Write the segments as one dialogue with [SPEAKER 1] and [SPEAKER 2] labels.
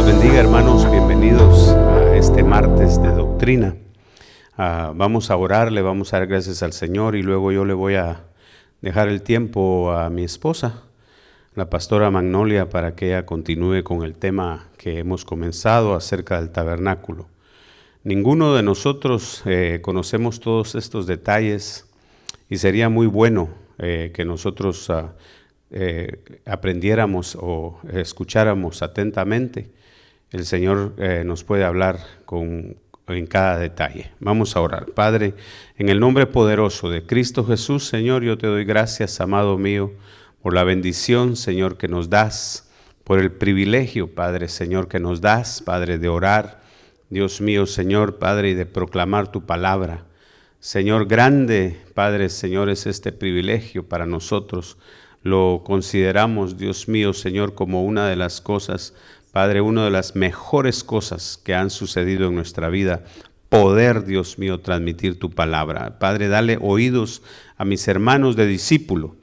[SPEAKER 1] los bendiga, hermanos, bienvenidos a este martes de doctrina. Vamos a orar, le vamos a dar gracias al Señor y luego yo le voy a dejar el tiempo a mi esposa, la pastora Magnolia, para que ella continúe con el tema que hemos comenzado acerca del tabernáculo. Ninguno de nosotros conocemos todos estos detalles y sería muy bueno que nosotros aprendiéramos o escucháramos atentamente. El Señor nos puede hablar en cada detalle. Vamos a orar. Padre, en el nombre poderoso de Cristo Jesús, Señor, yo te doy gracias, amado mío, por la bendición, Señor, que nos das, por el privilegio, Padre, Señor, que nos das, Padre, de orar, Dios mío, Señor, Padre, y de proclamar tu palabra. Señor, grande, Padre, Señor, es este privilegio para nosotros. Lo consideramos, Dios mío, Señor, como una de las cosas, Padre, una de las mejores cosas que han sucedido en nuestra vida, poder, Dios mío, transmitir tu palabra. Padre, dale oídos a mis hermanos de discípulo,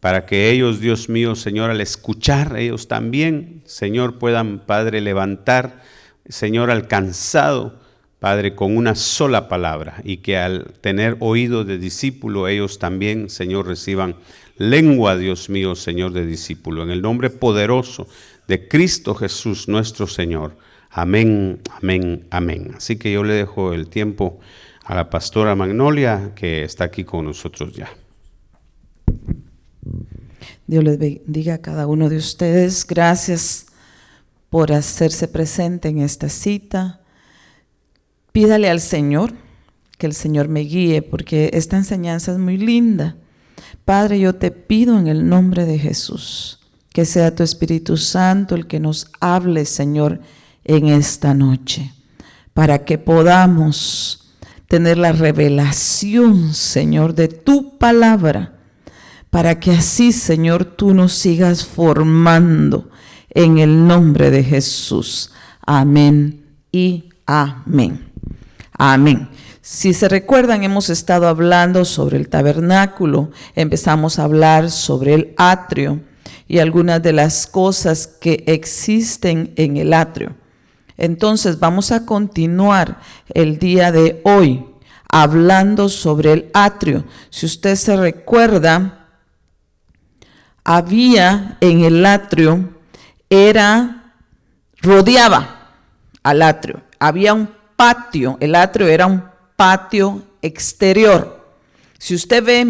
[SPEAKER 1] para que ellos, Dios mío, Señor, al escuchar, ellos también, Señor, puedan, Padre, levantar, Señor, alcanzado, Padre, con una sola palabra, y que al tener oído de discípulo, ellos también, Señor, reciban lengua, Dios mío, Señor, de discípulo. En el nombre poderoso de Cristo Jesús, nuestro Señor. Amén, amén, amén. Así que yo le dejo el tiempo a la pastora Magnolia, que está aquí con nosotros ya.
[SPEAKER 2] Dios les bendiga a cada uno de ustedes. Gracias por hacerse presente en esta cita. Pídale al Señor que el Señor me guíe, porque esta enseñanza es muy linda. Padre, yo te pido en el nombre de Jesús que sea tu Espíritu Santo el que nos hable, Señor, en esta noche, para que podamos tener la revelación, Señor, de tu palabra, para que así, Señor, tú nos sigas formando en el nombre de Jesús. Amén y amén. Amén. Si se recuerdan, hemos estado hablando sobre el tabernáculo, empezamos a hablar sobre el atrio y algunas de las cosas que existen en el atrio. Entonces vamos a continuar el día de hoy hablando sobre el atrio. Si usted se recuerda, había en el atrio, rodeaba al atrio, había un patio, el atrio era un patio exterior. Si usted ve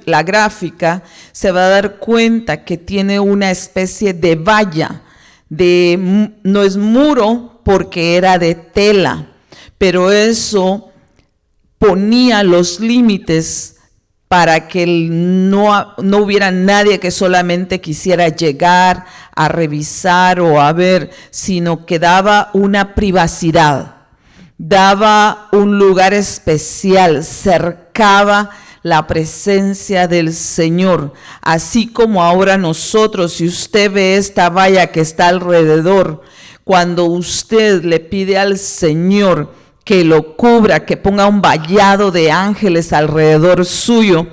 [SPEAKER 2] la gráfica, se va a dar cuenta que tiene una especie de valla, no es muro porque era de tela, pero eso ponía los límites para que no hubiera nadie que solamente quisiera llegar a revisar o a ver, sino que daba una privacidad. Daba un lugar especial, cercaba la presencia del Señor, así como ahora nosotros, si usted ve esta valla que está alrededor, cuando usted le pide al Señor que lo cubra, que ponga un vallado de ángeles alrededor suyo,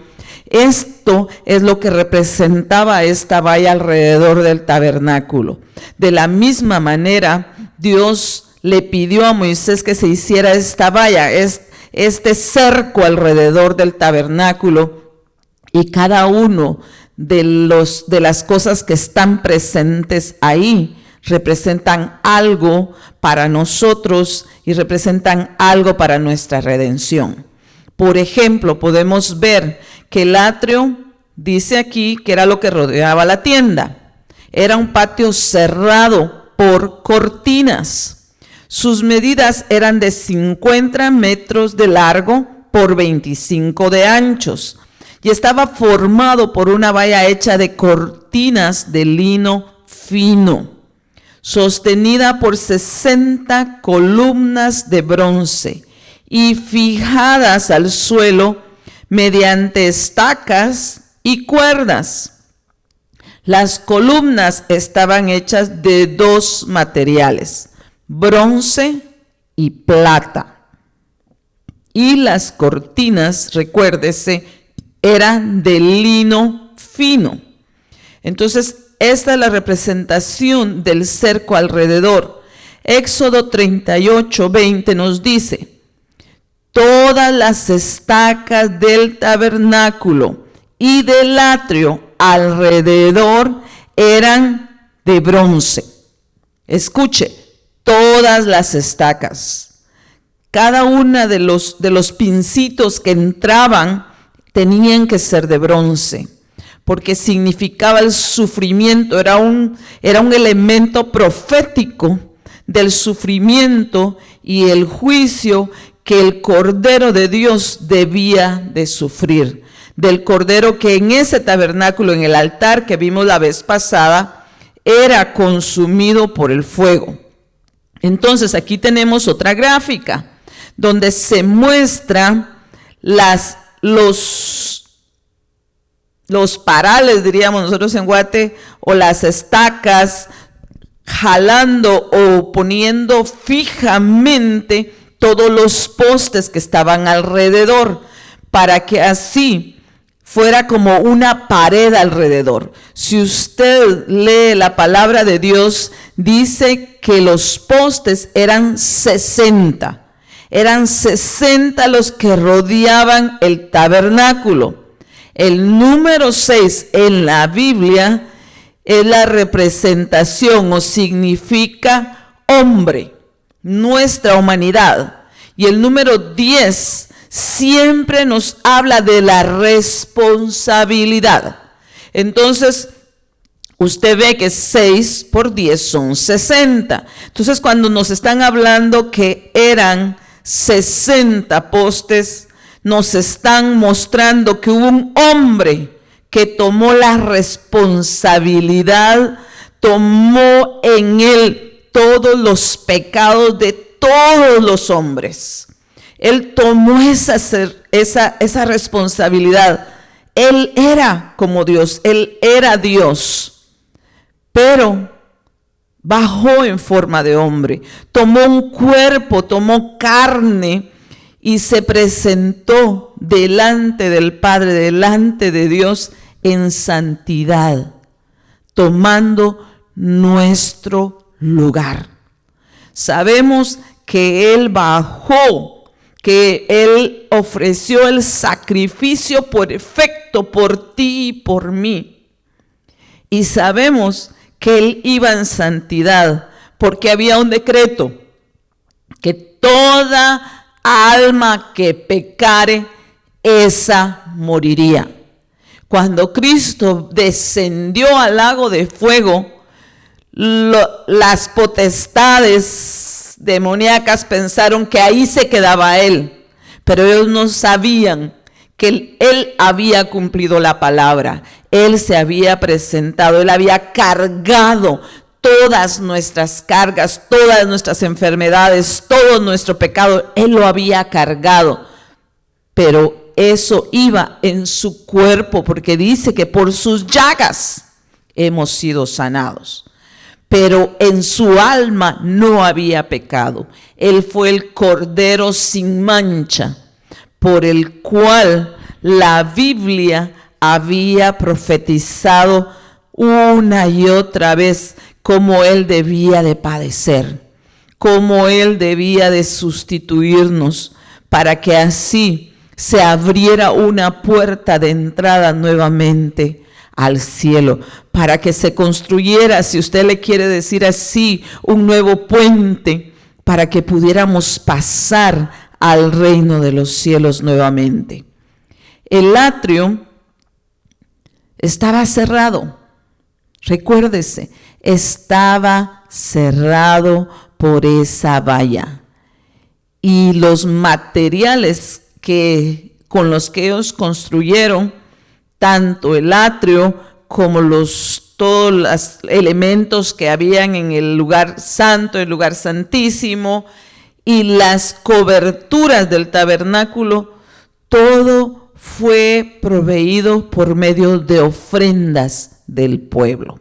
[SPEAKER 2] esto es lo que representaba esta valla alrededor del tabernáculo. De la misma manera, Dios le pidió a Moisés que se hiciera esta valla, este cerco alrededor del tabernáculo, y cada uno de las cosas que están presentes ahí representan algo para nosotros y representan algo para nuestra redención. Por ejemplo, podemos ver que el atrio, dice aquí, que era lo que rodeaba la tienda. Era un patio cerrado por cortinas. Sus medidas eran de 50 metros de largo por 25 de anchos y estaba formado por una valla hecha de cortinas de lino fino, sostenida por 60 columnas de bronce y fijadas al suelo mediante estacas y cuerdas. Las columnas estaban hechas de dos materiales: bronce y plata. Y las cortinas, recuérdese, eran de lino fino. Entonces, esta es la representación del cerco alrededor. Éxodo 38:20 nos dice: todas las estacas del tabernáculo y del atrio alrededor eran de bronce. Escuche, todas las estacas, cada una de los pincitos que entraban tenían que ser de bronce, porque significaba el sufrimiento, era un elemento profético del sufrimiento y el juicio que el Cordero de Dios debía de sufrir. Del Cordero que en ese tabernáculo, en el altar que vimos la vez pasada, era consumido por el fuego. Entonces aquí tenemos otra gráfica donde se muestra los parales, diríamos nosotros en Guate, o las estacas, jalando o poniendo fijamente todos los postes que estaban alrededor, para que así fuera como una pared alrededor. Si usted lee la palabra de Dios, dice que los postes eran 60. Eran 60 los que rodeaban el tabernáculo. El número 6 en la Biblia es la representación o significa hombre, nuestra humanidad. Y el número 10 siempre nos habla de la responsabilidad. Entonces, usted ve que 6 por 10 son 60. Entonces, cuando nos están hablando que eran 60 postes, nos están mostrando que hubo un hombre que tomó la responsabilidad, tomó en él todos los pecados de todos los hombres. Él tomó esa responsabilidad. Él era como Dios, él era Dios, pero bajó en forma de hombre, tomó un cuerpo, tomó carne y se presentó delante del Padre, delante de Dios en santidad, tomando nuestro lugar. Sabemos que Él bajó, que Él ofreció el sacrificio perfecto por ti y por mí. Y sabemos que Él iba en santidad, porque había un decreto, que toda alma que pecare, esa moriría. Cuando Cristo descendió al lago de fuego, las potestades demoníacas pensaron que ahí se quedaba Él, pero ellos no sabían que Él había cumplido la palabra. Él se había presentado, Él había cargado todas nuestras cargas, todas nuestras enfermedades, todo nuestro pecado. Él lo había cargado, pero eso iba en su cuerpo, porque dice que por sus llagas hemos sido sanados. Pero en su alma no había pecado. Él fue el Cordero sin mancha, por el cual la Biblia había profetizado una y otra vez cómo Él debía de padecer, cómo Él debía de sustituirnos, para que así se abriera una puerta de entrada nuevamente al cielo, para que se construyera, si usted le quiere decir así, un nuevo puente, para que pudiéramos pasar al reino de los cielos nuevamente. El atrio estaba cerrado, recuérdese, estaba cerrado por esa valla, y los materiales con los que ellos construyeron tanto el atrio como todos los elementos que habían en el lugar santo, el lugar santísimo, y las coberturas del tabernáculo, todo fue proveído por medio de ofrendas del pueblo.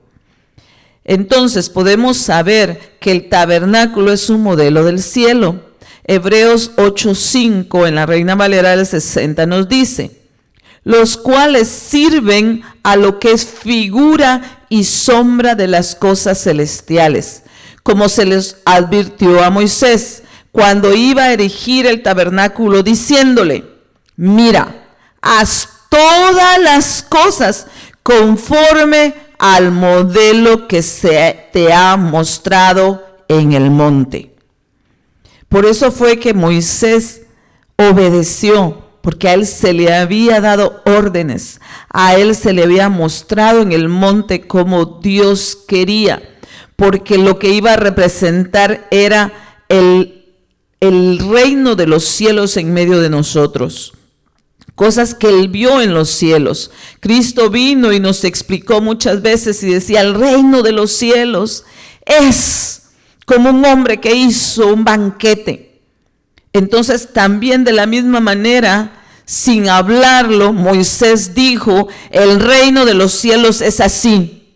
[SPEAKER 2] Entonces podemos saber que el tabernáculo es un modelo del cielo. Hebreos 8:5 en la Reina Valera del 60 nos dice: los cuales sirven a lo que es figura y sombra de las cosas celestiales, como se les advirtió a Moisés cuando iba a erigir el tabernáculo, diciéndole: mira, haz todas las cosas conforme al modelo que se te ha mostrado en el monte. Por eso fue que Moisés obedeció, porque a él se le había dado órdenes, a él se le había mostrado en el monte como Dios quería, porque lo que iba a representar era el reino de los cielos en medio de nosotros. Cosas que él vio en los cielos. Cristo vino y nos explicó muchas veces y decía: el reino de los cielos es como un hombre que hizo un banquete. Entonces también de la misma manera, sin hablarlo, Moisés dijo: el reino de los cielos es así.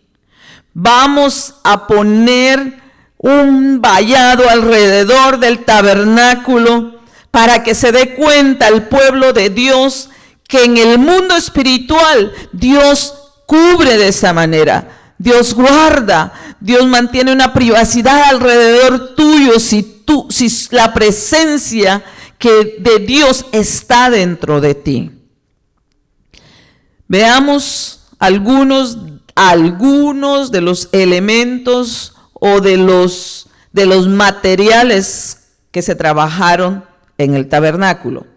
[SPEAKER 2] Vamos a poner un vallado alrededor del tabernáculo para que se dé cuenta el pueblo de Dios que en el mundo espiritual Dios cubre de esa manera. Dios guarda, Dios mantiene una privacidad alrededor tuyo si la presencia de Dios está dentro de ti. Veamos algunos de los elementos o de los materiales que se trabajaron en el tabernáculo.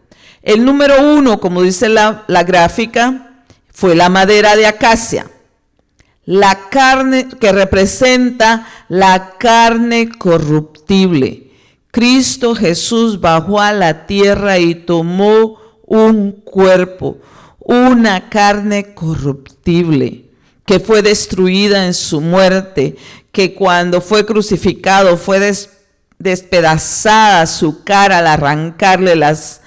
[SPEAKER 2] El número 1, como dice la gráfica, fue la madera de acacia. La carne que representa la carne corruptible. Cristo Jesús bajó a la tierra y tomó un cuerpo, una carne corruptible, que fue destruida en su muerte, que cuando fue crucificado fue despedazada su cara al arrancarle las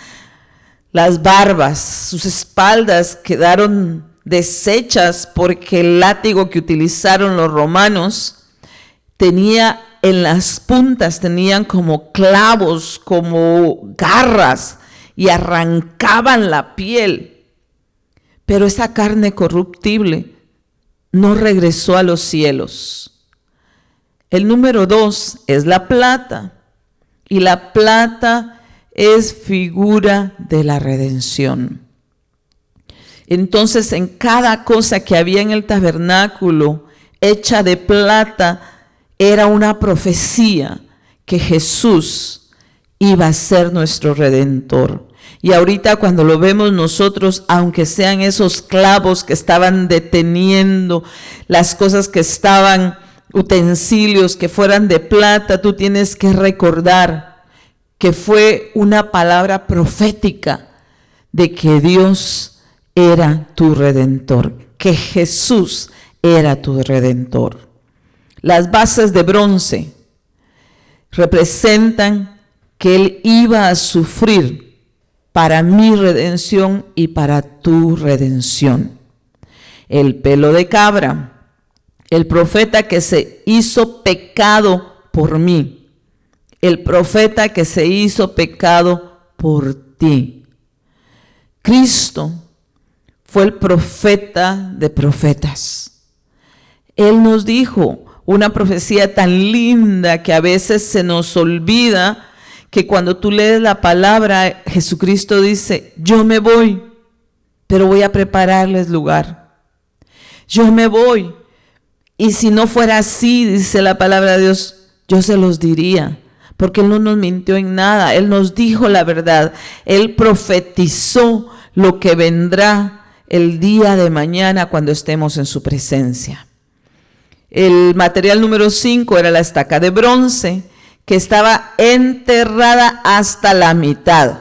[SPEAKER 2] barbas. Sus espaldas quedaron deshechas porque el látigo que utilizaron los romanos tenía en las puntas, tenían como clavos, como garras, y arrancaban la piel. Pero esa carne corruptible no regresó a los cielos. El número 2 es la plata, y la plata es figura de la redención. Entonces, en cada cosa que había en el tabernáculo hecha de plata, era una profecía que Jesús iba a ser nuestro Redentor. Y ahorita cuando lo vemos nosotros, aunque sean esos clavos que estaban deteniendo las cosas que estaban, utensilios que fueran de plata, tú tienes que recordar que fue una palabra profética de que Dios era tu Redentor, que Jesús era tu Redentor. Las bases de bronce representan que Él iba a sufrir para mi redención y para tu redención. El pelo de cabra, el profeta que se hizo pecado por mí, el profeta que se hizo pecado por ti. Cristo fue el profeta de profetas. Él nos dijo una profecía tan linda que a veces se nos olvida, que cuando tú lees la palabra, Jesucristo dice: yo me voy, pero voy a prepararles lugar. Yo me voy, y si no fuera así, dice la palabra de Dios, yo se los diría, porque Él no nos mintió en nada. Él nos dijo la verdad. Él profetizó lo que vendrá el día de mañana cuando estemos en su presencia. El material número 5 era la estaca de bronce, que estaba enterrada hasta la mitad.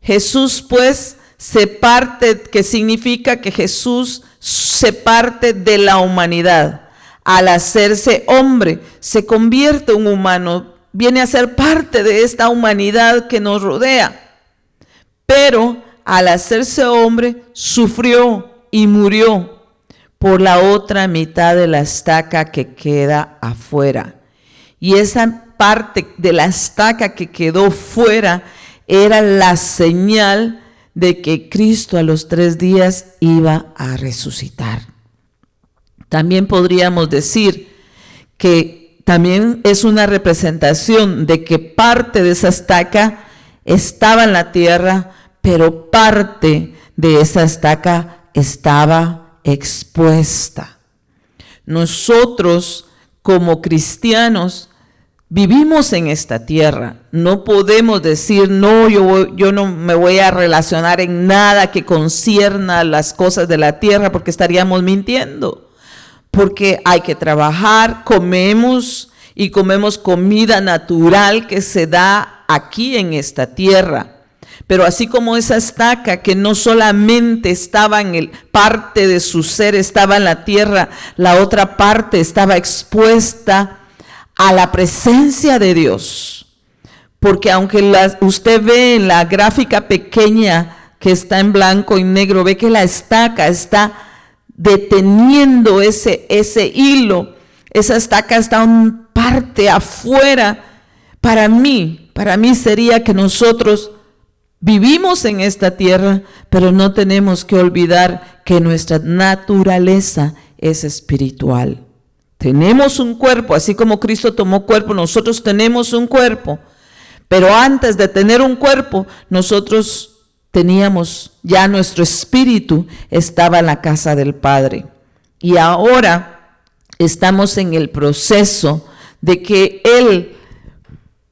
[SPEAKER 2] Jesús pues se parte, que significa que Jesús se parte de la humanidad. Al hacerse hombre, se convierte en un humano, viene a ser parte de esta humanidad que nos rodea. Pero al hacerse hombre, sufrió y murió por la otra mitad de la estaca que queda afuera. Y esa parte de la estaca que quedó fuera era la señal de que Cristo a los 3 días iba a resucitar. También podríamos decir que también es una representación de que parte de esa estaca estaba en la tierra, pero parte de esa estaca estaba expuesta. Nosotros, como cristianos, vivimos en esta tierra. No podemos decir, no, yo no me voy a relacionar en nada que concierna las cosas de la tierra, porque estaríamos mintiendo. Porque hay que trabajar, comemos y comemos comida natural que se da aquí en esta tierra. Pero así como esa estaca que no solamente estaba parte de su ser estaba en la tierra, la otra parte estaba expuesta a la presencia de Dios. Porque aunque usted ve en la gráfica pequeña que está en blanco y negro, ve que la estaca está deteniendo ese hilo, esa estaca está en parte afuera. Para mí sería que nosotros vivimos en esta tierra, pero no tenemos que olvidar que nuestra naturaleza es espiritual. Tenemos un cuerpo, así como Cristo tomó cuerpo, nosotros tenemos un cuerpo, pero antes de tener un cuerpo, nosotros teníamos ya nuestro espíritu, estaba en la casa del Padre. Y ahora estamos en el proceso de que Él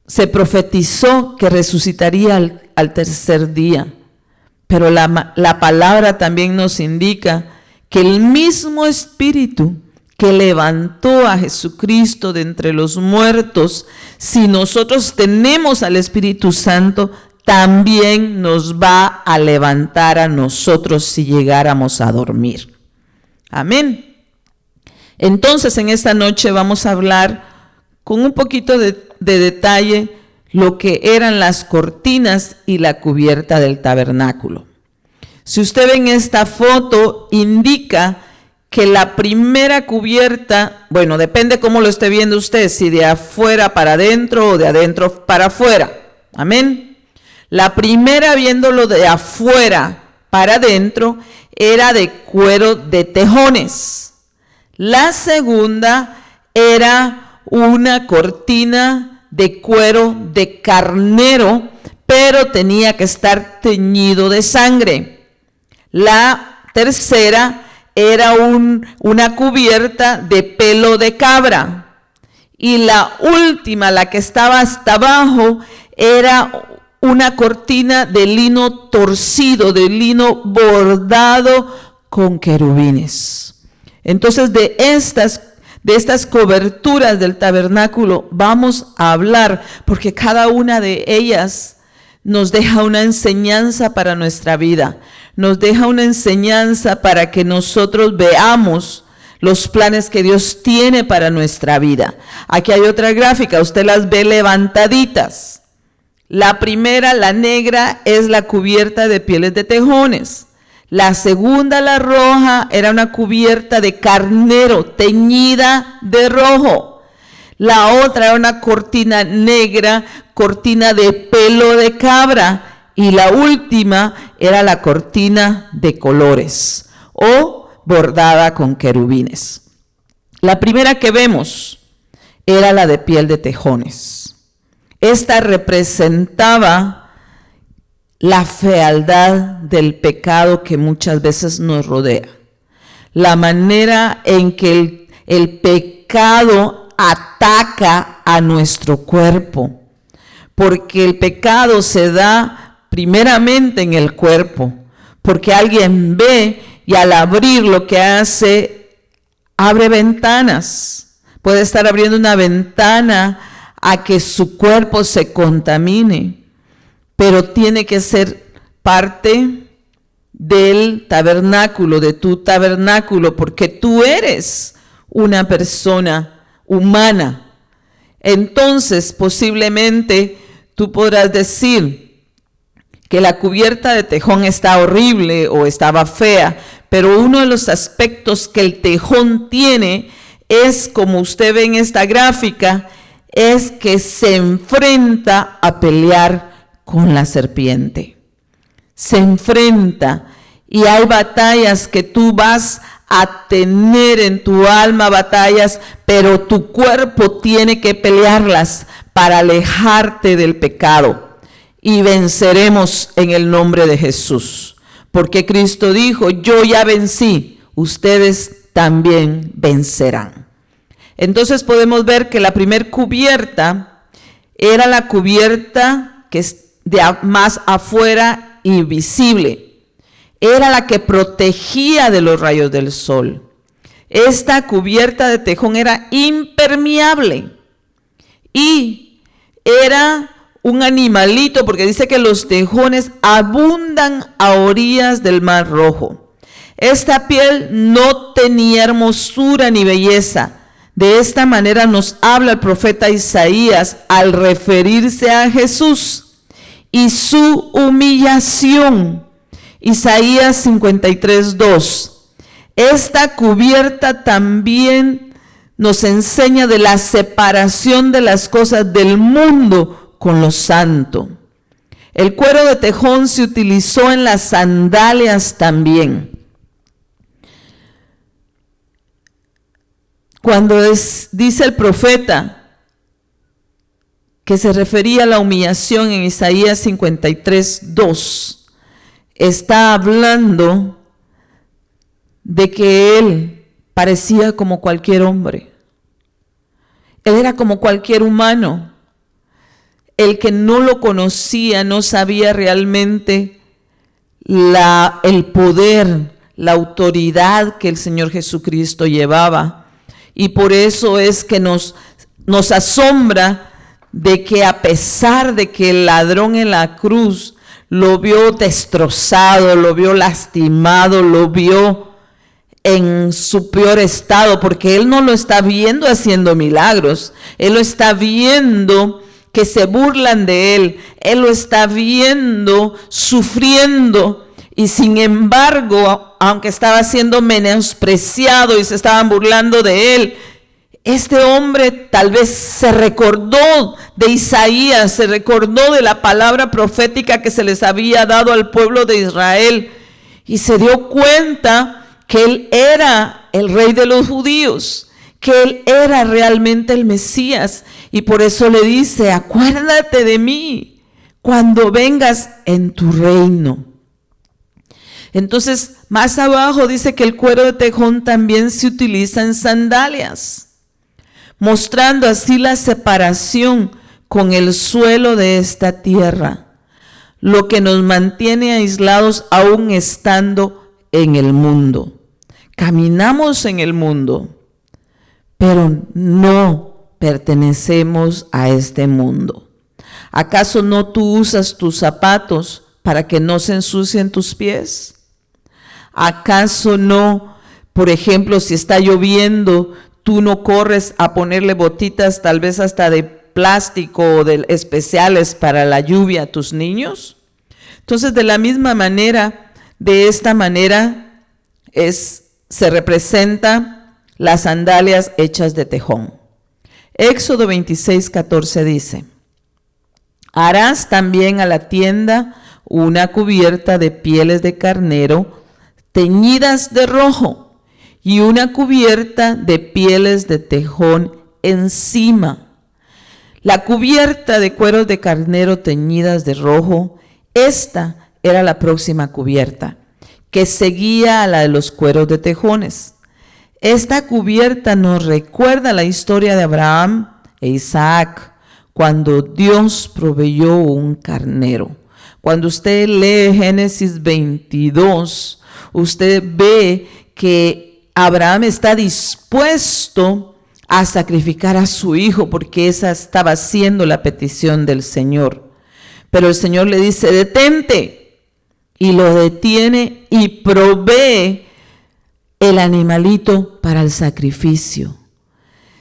[SPEAKER 2] se profetizó que resucitaría al tercer día. Pero la palabra también nos indica que el mismo espíritu que levantó a Jesucristo de entre los muertos, si nosotros tenemos al Espíritu Santo, también nos va a levantar a nosotros si llegáramos a dormir. Amén. Entonces, en esta noche vamos a hablar con un poquito de detalle lo que eran las cortinas y la cubierta del tabernáculo. Si usted ve en esta foto, indica que la primera cubierta, bueno, depende cómo lo esté viendo usted, si de afuera para adentro o de adentro para afuera. Amén. La primera, viéndolo de afuera para adentro, era de cuero de tejones. La segunda era una cortina de cuero de carnero, pero tenía que estar teñido de sangre. La tercera era una cubierta de pelo de cabra. Y la última, la que estaba hasta abajo, era una cortina de lino torcido, de lino bordado con querubines. Entonces, de estas coberturas del tabernáculo vamos a hablar, porque cada una de ellas nos deja una enseñanza para nuestra vida, nos deja una enseñanza para que nosotros veamos los planes que Dios tiene para nuestra vida. Aquí hay otra gráfica, usted las ve levantaditas. La primera, la negra, es la cubierta de pieles de tejones. La segunda, la roja, era una cubierta de carnero teñida de rojo. La otra era una cortina negra, cortina de pelo de cabra. Y la última era la cortina de colores o bordada con querubines. La primera que vemos era la de piel de tejones. Esta representaba la fealdad del pecado que muchas veces nos rodea. La manera en que el pecado ataca a nuestro cuerpo. Porque el pecado se da primeramente en el cuerpo. Porque alguien ve y al abrir lo que hace, abre ventanas. Puede estar abriendo una ventana a que su cuerpo se contamine, pero tiene que ser parte del tabernáculo, de tu tabernáculo, porque tú eres una persona humana. Entonces, posiblemente tú podrás decir que la cubierta de tejón está horrible o estaba fea, pero uno de los aspectos que el tejón tiene es, como usted ve en esta gráfica, es que se enfrenta a pelear con la serpiente. Se enfrenta y hay batallas que tú vas a tener en tu alma batallas, pero tu cuerpo tiene que pelearlas para alejarte del pecado. Y venceremos en el nombre de Jesús. Porque Cristo dijo, yo ya vencí, ustedes también vencerán. Entonces podemos ver que la primer cubierta era la cubierta que es de más afuera y visible. Era la que protegía de los rayos del sol. Esta cubierta de tejón era impermeable y era un animalito, porque dice que los tejones abundan a orillas del Mar Rojo. Esta piel no tenía hermosura ni belleza. De esta manera nos habla el profeta Isaías al referirse a Jesús y su humillación. Isaías 53:2. Esta cubierta también nos enseña de la separación de las cosas del mundo con lo santo. El cuero de tejón se utilizó en las sandalias también. Cuando dice el profeta que se refería a la humillación en Isaías 53:2, está hablando de que él parecía como cualquier hombre. Él era como cualquier humano. El que no lo conocía no sabía realmente el poder, la autoridad que el Señor Jesucristo llevaba. Y por eso es que nos asombra de que a pesar de que el ladrón en la cruz lo vio destrozado, lo vio lastimado, lo vio en su peor estado, porque él no lo está viendo haciendo milagros, él lo está viendo que se burlan de él, él lo está viendo sufriendo, y sin embargo, aunque estaba siendo menospreciado y se estaban burlando de él, este hombre tal vez se recordó de Isaías, se recordó de la palabra profética que se les había dado al pueblo de Israel y se dio cuenta que él era el rey de los judíos, que él era realmente el Mesías, y por eso le dice, acuérdate de mí cuando vengas en tu reino. Entonces, más abajo dice que el cuero de tejón también se utiliza en sandalias, mostrando así la separación con el suelo de esta tierra, lo que nos mantiene aislados aún estando en el mundo. Caminamos en el mundo, pero no pertenecemos a este mundo. ¿Acaso no tú usas tus zapatos para que no se ensucien tus pies? ¿Acaso no, por ejemplo, si está lloviendo, tú no corres a ponerle botitas tal vez hasta de plástico o de especiales para la lluvia a tus niños? Entonces, de la misma manera, de esta manera se representa las sandalias hechas de tejón. Éxodo 26:14 dice, harás también a la tienda una cubierta de pieles de carnero teñidas de rojo y una cubierta de pieles de tejón encima. La cubierta de cueros de carnero teñidas de rojo, esta era la próxima cubierta, que seguía a la de los cueros de tejones. Esta cubierta nos recuerda la historia de Abraham e Isaac, cuando Dios proveyó un carnero. Cuando usted lee Génesis 22, usted ve que Abraham está dispuesto a sacrificar a su hijo porque esa estaba siendo la petición del Señor. Pero el Señor le dice, detente, y lo detiene y provee el animalito para el sacrificio.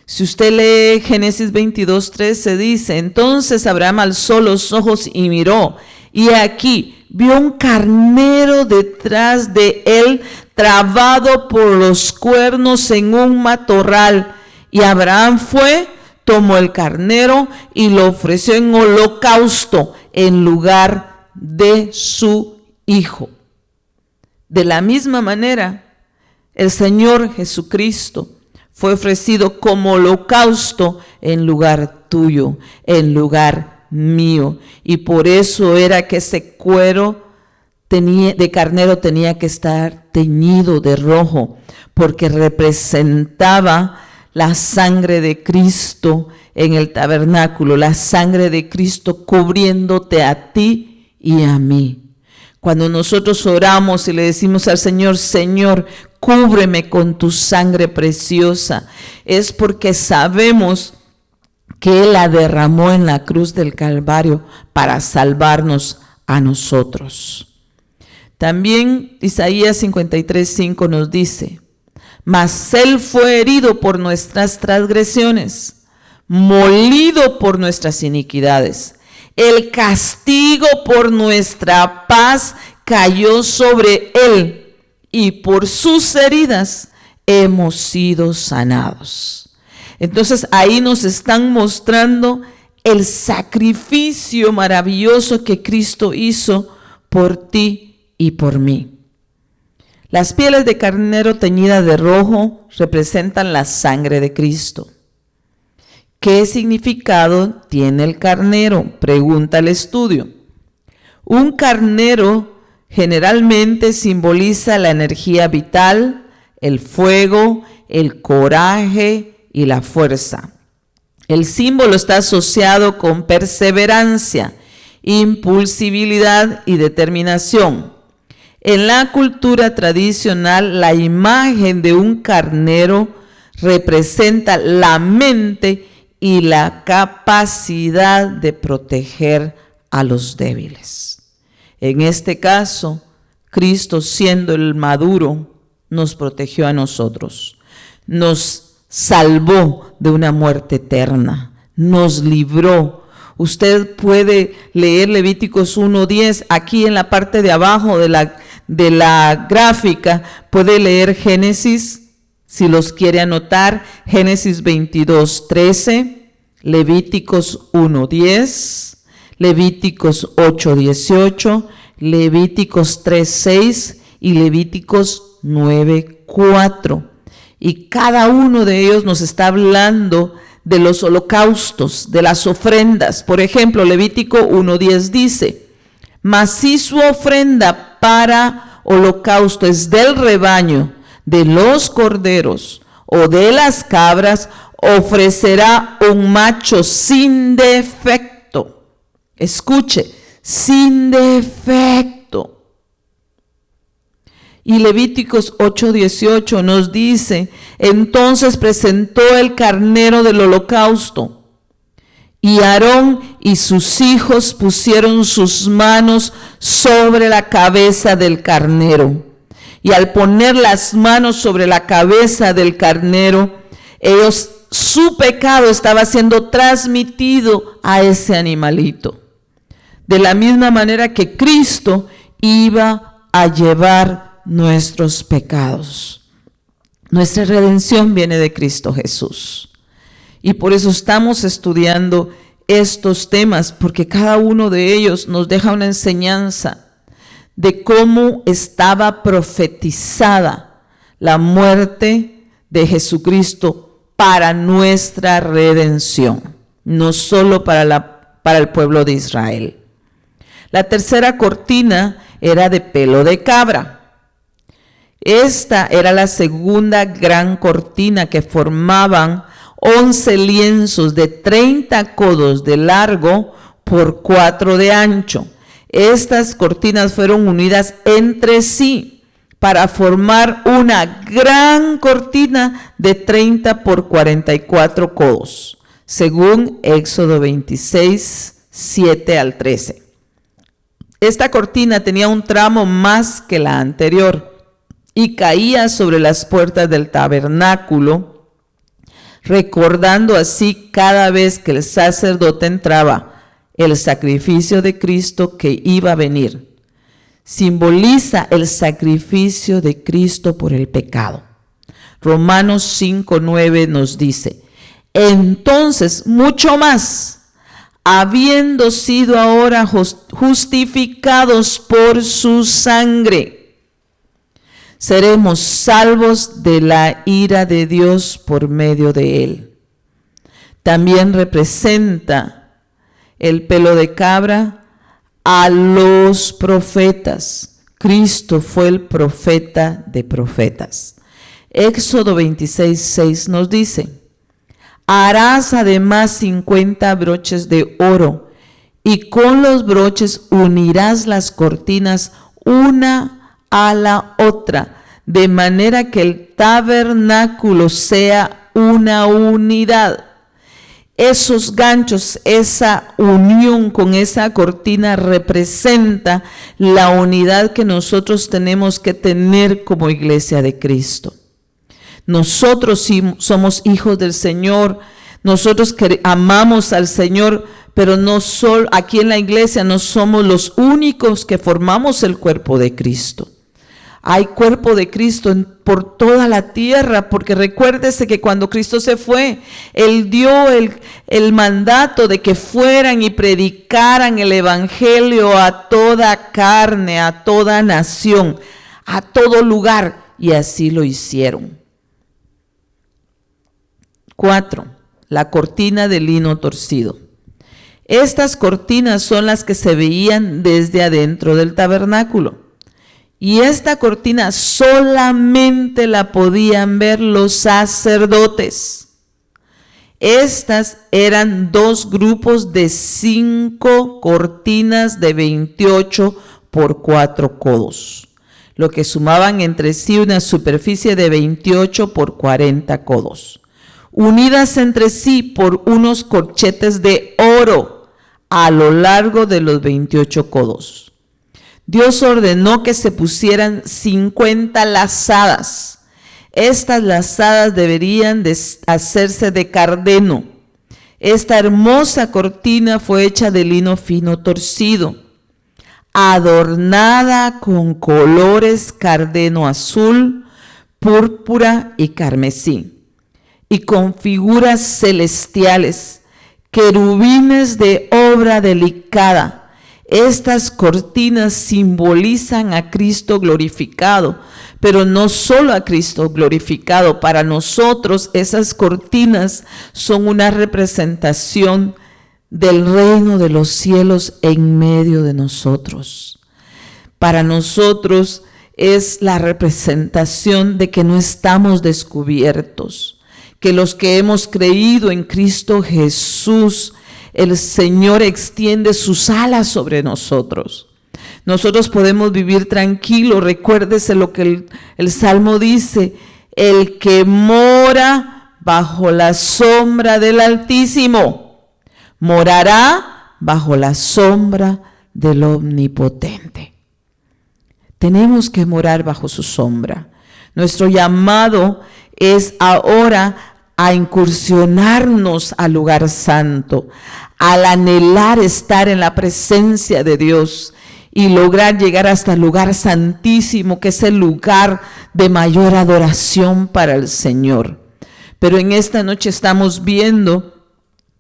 [SPEAKER 2] Si usted lee Génesis 22:13, dice, entonces Abraham alzó los ojos y miró, y aquí vio un carnero detrás de él, trabado por los cuernos en un matorral. Y Abraham fue, tomó el carnero y lo ofreció en holocausto en lugar de su hijo. De la misma manera, El Señor Jesucristo fue ofrecido como holocausto en lugar tuyo, en lugar mío. Y por eso era que ese cuero de carnero tenía que estar teñido de rojo, porque representaba la sangre de Cristo en el tabernáculo, la sangre de Cristo cubriéndote a ti y a mí. Cuando nosotros oramos y le decimos al Señor, Señor, cúbreme con tu sangre preciosa, es porque sabemos que Él la derramó en la cruz del Calvario para salvarnos a nosotros. También Isaías 53:5 nos dice, mas Él fue herido por nuestras transgresiones, molido por nuestras iniquidades. El castigo por nuestra paz cayó sobre Él, y por sus heridas hemos sido sanados. Entonces ahí nos están mostrando el sacrificio maravilloso que Cristo hizo por ti y por mí. Las pieles de carnero teñidas de rojo representan la sangre de Cristo. ¿Qué significado tiene el carnero? Pregunta el estudio. Un carnero generalmente simboliza la energía vital, el fuego, el coraje y la fuerza. El símbolo está asociado con perseverancia, impulsibilidad y determinación. En la cultura tradicional, la imagen de un carnero representa la mente y la capacidad de proteger a los débiles. En este caso, Cristo, siendo el maduro, nos protegió a nosotros, nos salvó de una muerte eterna, nos libró. Usted puede leer Levíticos 1:10, aquí en la parte de abajo de la gráfica, puede leer Génesis, si los quiere anotar, Génesis 22:13, Levíticos 1:10, Levíticos 8:18, Levíticos 3:6 y Levíticos 9:4. Y cada uno de ellos nos está hablando de los holocaustos, de las ofrendas. Por ejemplo, Levítico 1:10 dice, mas si su ofrenda para holocausto es del rebaño, de los corderos o de las cabras, ofrecerá un macho sin defecto. Escuche, sin defecto. Y Levíticos 8:18 nos dice, entonces presentó el carnero del holocausto, y Aarón y sus hijos pusieron sus manos sobre la cabeza del carnero. Y al poner las manos sobre la cabeza del carnero, su pecado estaba siendo transmitido a ese animalito. De la misma manera que Cristo iba a llevar nuestros pecados. Nuestra redención viene de Cristo Jesús. Y por eso estamos estudiando estos temas, porque cada uno de ellos nos deja una enseñanza de cómo estaba profetizada la muerte de Jesucristo para nuestra redención, no solo para el pueblo de Israel. La tercera cortina era de pelo de cabra. Esta era la segunda gran cortina, que formaban 11 lienzos de 30 codos de largo por 4 de ancho. Estas cortinas fueron unidas entre sí para formar una gran cortina de 30 por 44 codos, según Éxodo 26, 7 al 13. Esta cortina tenía un tramo más que la anterior y caía sobre las puertas del tabernáculo, recordando así cada vez que el sacerdote entraba el sacrificio de Cristo que iba a venir. Simboliza el sacrificio de Cristo por el pecado. Romanos 5:9 nos dice, entonces mucho más, habiendo sido ahora justificados por su sangre, seremos salvos de la ira de Dios por medio de él. También representa el pelo de cabra a los profetas. Cristo fue el profeta de profetas. Éxodo 26:6 nos dice: harás además 50 broches de oro, y con los broches unirás las cortinas una a la otra, de manera que el tabernáculo sea una unidad. Esos ganchos, esa unión con esa cortina representa la unidad que nosotros tenemos que tener como iglesia de Cristo. Nosotros sí somos hijos del Señor, nosotros que amamos al Señor, pero no solo aquí en la iglesia no somos los únicos que formamos el cuerpo de Cristo. Hay cuerpo de Cristo por toda la tierra, porque recuérdese que cuando Cristo se fue, Él dio el mandato de que fueran y predicaran el evangelio a toda carne, a toda nación, a todo lugar, y así lo hicieron. 4. La cortina de lino torcido. Estas cortinas son las que se veían desde adentro del tabernáculo. Y esta cortina solamente la podían ver los sacerdotes. Estas eran 2 grupos de 5 cortinas de 28 por 4 codos, lo que sumaban entre sí una superficie de 28 por 40 codos, unidas entre sí por unos corchetes de oro a lo largo de los 28 codos. Dios ordenó que se pusieran 50 lazadas. Estas lazadas deberían de hacerse de cardeno. Esta hermosa cortina fue hecha de lino fino torcido, adornada con colores cardeno azul, púrpura y carmesí, y con figuras celestiales, querubines de obra delicada. Estas cortinas simbolizan a Cristo glorificado, pero no solo a Cristo glorificado. Para nosotros esas cortinas son una representación del reino de los cielos en medio de nosotros. Para nosotros es la representación de que no estamos descubiertos, que los que hemos creído en Cristo Jesús, el Señor extiende sus alas sobre nosotros. Nosotros podemos vivir tranquilos. Recuérdese lo que el Salmo dice: el que mora bajo la sombra del Altísimo, morará bajo la sombra del Omnipotente. Tenemos que morar bajo su sombra. Nuestro llamado es ahora a incursionarnos al lugar santo, al anhelar estar en la presencia de Dios y lograr llegar hasta el lugar santísimo, que es el lugar de mayor adoración para el Señor. Pero en esta noche estamos viendo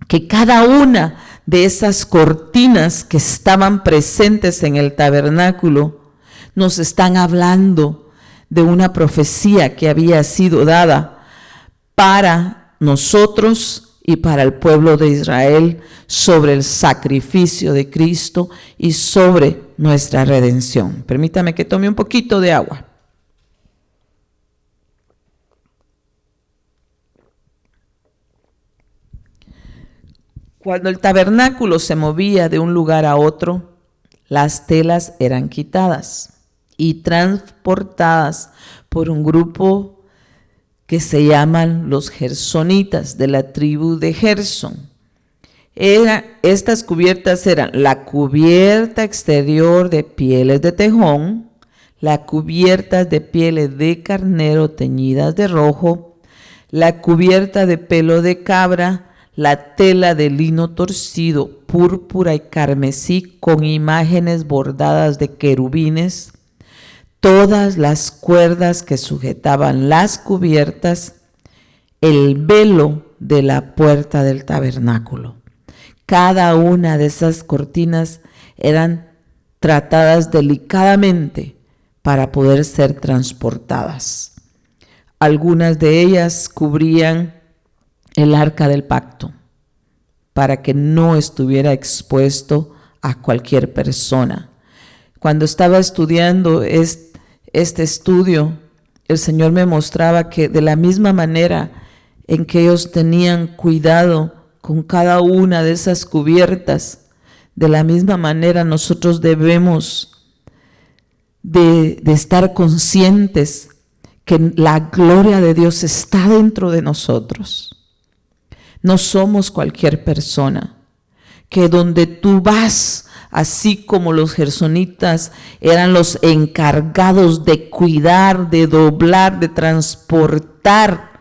[SPEAKER 2] que cada una de esas cortinas que estaban presentes en el tabernáculo nos están hablando de una profecía que había sido dada para nosotros y para el pueblo de Israel sobre el sacrificio de Cristo y sobre nuestra redención. Permítame que tome un poquito de agua. Cuando el tabernáculo se movía de un lugar a otro, las telas eran quitadas y transportadas por un grupo que se llaman los gersonitas, de la tribu de Gersón. Estas cubiertas eran la cubierta exterior de pieles de tejón, la cubierta de pieles de carnero teñidas de rojo, la cubierta de pelo de cabra, la tela de lino torcido, púrpura y carmesí con imágenes bordadas de querubines, todas las cuerdas que sujetaban las cubiertas, el velo de la puerta del tabernáculo. Cada una de esas cortinas eran tratadas delicadamente para poder ser transportadas. Algunas de ellas cubrían el arca del pacto para que no estuviera expuesto a cualquier persona. Cuando estaba estudiando este estudio, el Señor me mostraba que de la misma manera en que ellos tenían cuidado con cada una de esas cubiertas, de la misma manera nosotros debemos de estar conscientes que la gloria de Dios está dentro de nosotros. No somos cualquier persona, que donde tú vas, así como los gersonitas eran los encargados de cuidar, de doblar, de transportar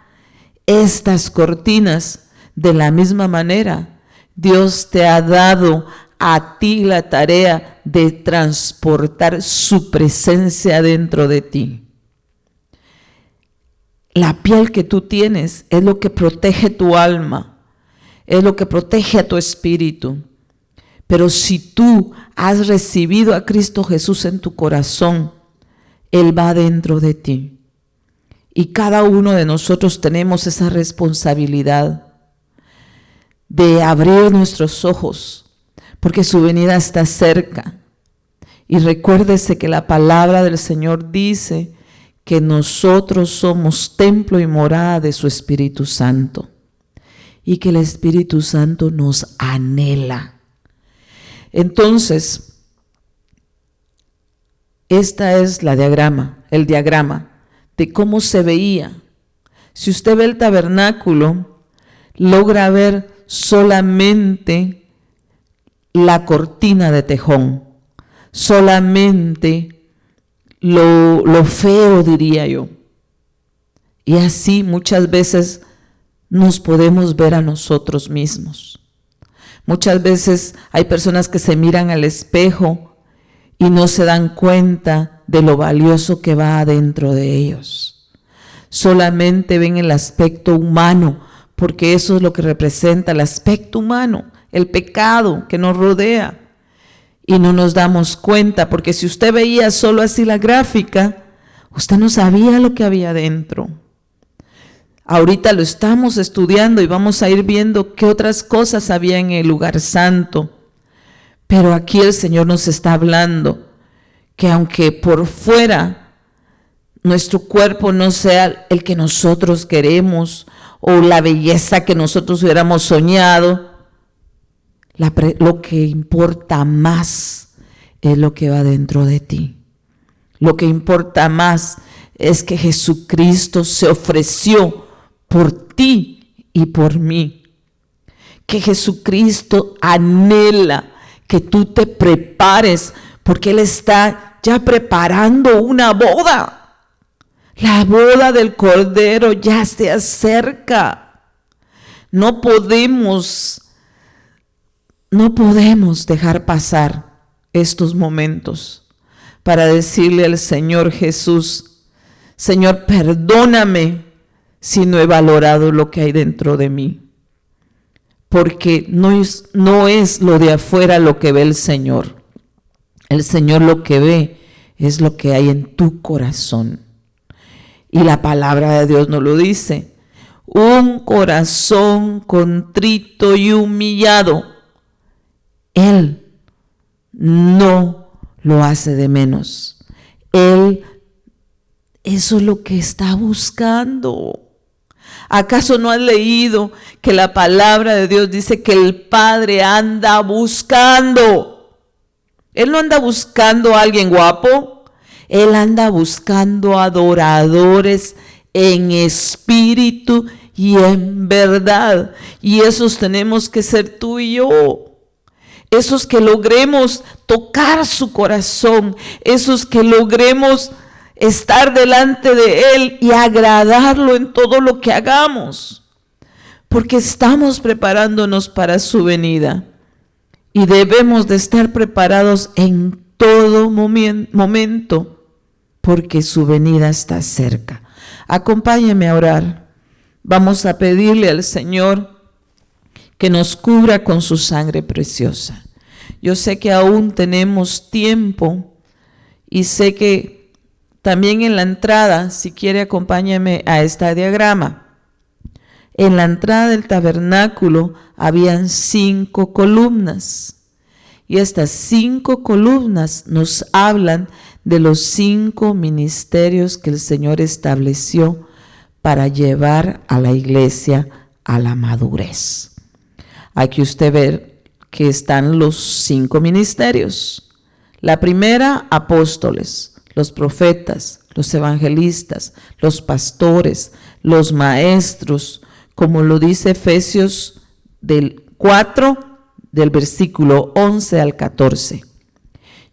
[SPEAKER 2] estas cortinas, de la misma manera, Dios te ha dado a ti la tarea de transportar su presencia dentro de ti. La piel que tú tienes es lo que protege tu alma, es lo que protege a tu espíritu. Pero si tú has recibido a Cristo Jesús en tu corazón, Él va dentro de ti. Y cada uno de nosotros tenemos esa responsabilidad de abrir nuestros ojos, porque su venida está cerca. Y recuérdese que la palabra del Señor dice que nosotros somos templo y morada de su Espíritu Santo, y que el Espíritu Santo nos anhela. Entonces, esta es el diagrama de cómo se veía. Si usted ve el tabernáculo, logra ver solamente la cortina de tejón, solamente lo feo, diría yo. Y así muchas veces nos podemos ver a nosotros mismos. Muchas veces hay personas que se miran al espejo y no se dan cuenta de lo valioso que va adentro de ellos. Solamente ven el aspecto humano, porque eso es lo que representa el aspecto humano, el pecado que nos rodea. Y no nos damos cuenta, porque si usted veía solo así la gráfica, usted no sabía lo que había dentro. Ahorita lo estamos estudiando y vamos a ir viendo qué otras cosas había en el lugar santo. Pero aquí el Señor nos está hablando que aunque por fuera nuestro cuerpo no sea el que nosotros queremos o la belleza que nosotros hubiéramos soñado, lo que importa más es lo que va dentro de ti. Lo que importa más es que Jesucristo se ofreció por ti y por mí. Que Jesucristo anhela que tú te prepares, porque Él está ya preparando una boda. La boda del Cordero ya se acerca. No podemos dejar pasar estos momentos para decirle al Señor Jesús: Señor, perdóname si no he valorado lo que hay dentro de mí. Porque no es lo de afuera lo que ve el Señor. El Señor lo que ve es lo que hay en tu corazón. Y la palabra de Dios nos lo dice: un corazón contrito y humillado, Él no lo hace de menos. Él, eso es lo que está buscando. ¿Acaso no has leído que la palabra de Dios dice que el Padre anda buscando? Él no anda buscando a alguien guapo, Él anda buscando adoradores en espíritu y en verdad. Y esos tenemos que ser tú y yo. Esos que logremos tocar su corazón, esos que logremos estar delante de Él y agradarlo en todo lo que hagamos, porque estamos preparándonos para su venida y debemos de estar preparados en todo momento, porque su venida está cerca. Acompáñeme a orar. Vamos a pedirle al Señor que nos cubra con su sangre preciosa. Yo sé que aún tenemos tiempo y sé que También en la entrada, si quiere acompáñame a este diagrama. En la entrada del tabernáculo habían 5 columnas. Y estas 5 columnas nos hablan de los 5 ministerios que el Señor estableció para llevar a la iglesia a la madurez. Aquí usted ve que están los 5 ministerios. La primera, apóstoles, los profetas, los evangelistas, los pastores, los maestros, como lo dice Efesios del 4, del versículo 11 al 14.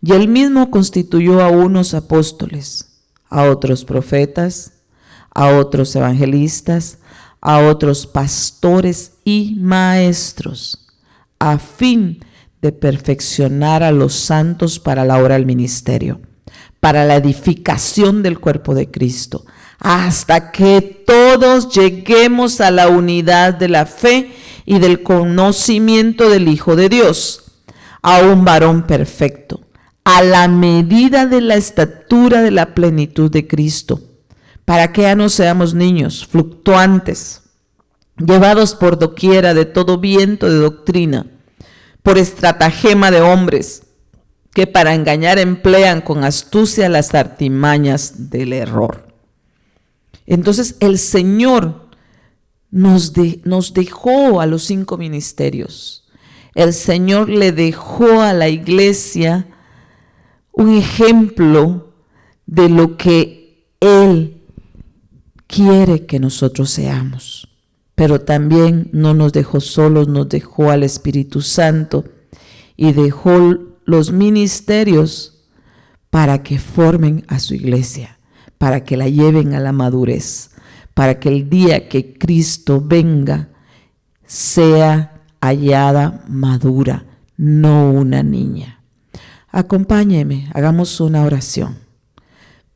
[SPEAKER 2] Y él mismo constituyó a unos apóstoles, a otros profetas, a otros evangelistas, a otros pastores y maestros, a fin de perfeccionar a los santos para la obra del ministerio, para la edificación del cuerpo de Cristo, hasta que todos lleguemos a la unidad de la fe y del conocimiento del Hijo de Dios, a un varón perfecto, a la medida de la estatura de la plenitud de Cristo, para que ya no seamos niños fluctuantes, llevados por doquiera de todo viento de doctrina, por estratagema de hombres, que para engañar emplean con astucia las artimañas del error. Entonces el Señor nos dejó a los 5 ministerios. El Señor le dejó a la iglesia un ejemplo de lo que Él quiere que nosotros seamos. Pero también no nos dejó solos, nos dejó al Espíritu Santo y dejó los ministerios para que formen a su iglesia, para que la lleven a la madurez, para que el día que Cristo venga sea hallada madura, no una niña. Acompáñeme, hagamos una oración.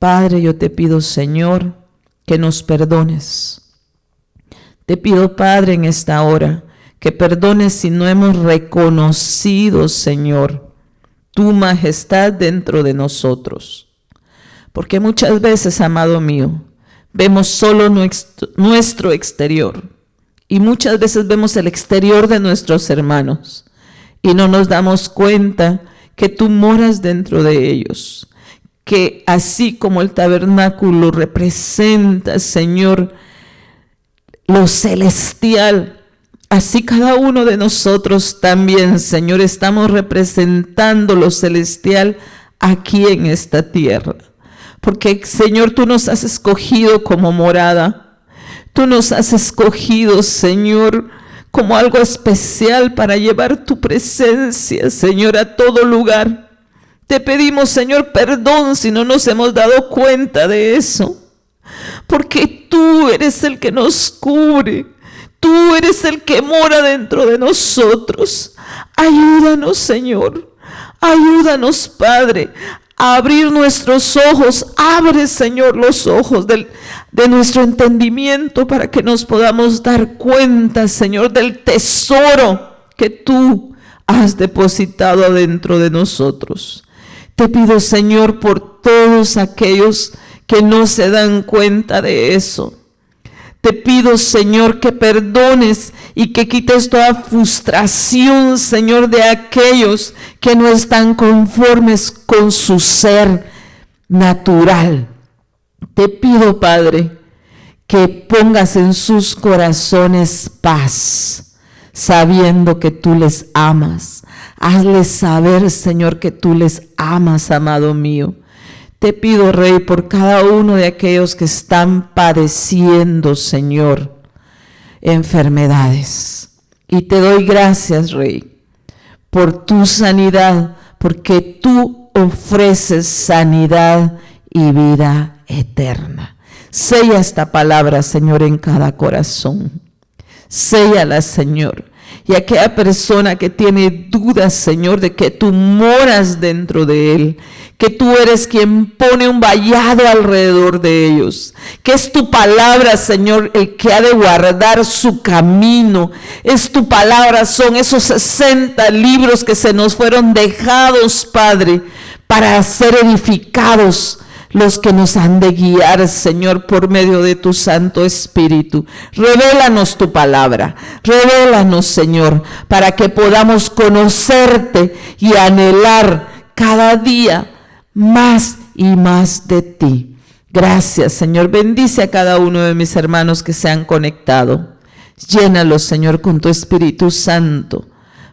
[SPEAKER 2] Padre, yo te pido, Señor, que nos perdones. Te pido, Padre, en esta hora, que perdones si no hemos reconocido, Señor, tu majestad dentro de nosotros. Porque muchas veces, amado mío, vemos solo nuestro exterior y muchas veces vemos el exterior de nuestros hermanos y no nos damos cuenta que tú moras dentro de ellos, que así como el tabernáculo representa, Señor, lo celestial, así cada uno de nosotros también, Señor, estamos representando lo celestial aquí en esta tierra. Porque, Señor, tú nos has escogido como morada. Tú nos has escogido, Señor, como algo especial para llevar tu presencia, Señor, a todo lugar. Te pedimos, Señor, perdón si no nos hemos dado cuenta de eso. Porque tú eres el que nos cubre. Tú eres el que mora dentro de nosotros. Ayúdanos, Señor. Ayúdanos, Padre, a abrir nuestros ojos. Abre, Señor, los ojos de nuestro entendimiento para que nos podamos dar cuenta, Señor, del tesoro que tú has depositado dentro de nosotros. Te pido, Señor, por todos aquellos que no se dan cuenta de eso. Te pido, Señor, que perdones y que quites toda frustración, Señor, de aquellos que no están conformes con su ser natural. Te pido, Padre, que pongas en sus corazones paz, sabiendo que tú les amas. Hazles saber, Señor, que tú les amas, amado mío. Te pido, Rey, por cada uno de aquellos que están padeciendo, Señor, enfermedades. Y te doy gracias, Rey, por tu sanidad, porque tú ofreces sanidad y vida eterna. Sella esta palabra, Señor, en cada corazón. Séllala, Señor. Y aquella persona que tiene dudas, Señor, de que tú moras dentro de él, que tú eres quien pone un vallado alrededor de ellos, que es tu palabra, Señor, el que ha de guardar su camino. Es tu palabra, son esos 60 libros que se nos fueron dejados, Padre, para ser edificados los que nos han de guiar, Señor, por medio de tu Santo Espíritu. Revélanos tu palabra, revélanos, Señor, para que podamos conocerte y anhelar cada día más y más de ti. Gracias, Señor. Bendice a cada uno de mis hermanos que se han conectado. Llénalos, Señor, con tu Espíritu Santo,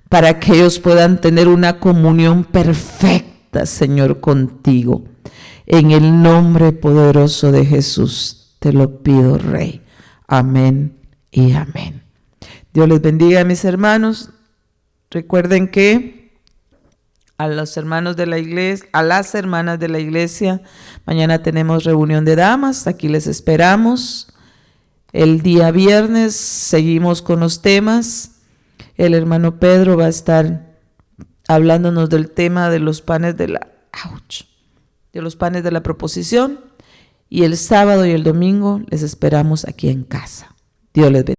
[SPEAKER 2] para que ellos puedan tener una comunión perfecta, Señor, contigo. En el nombre poderoso de Jesús te lo pido, Rey. Amén y amén. Dios les bendiga, mis hermanos. Recuerden que a los hermanos de la iglesia, a las hermanas de la iglesia, mañana tenemos reunión de damas. Aquí les esperamos. El día viernes seguimos con los temas. El hermano Pedro va a estar hablándonos del tema de los panes de los panes de la proposición. Y el sábado y el domingo les esperamos aquí en casa. Dios les bendiga.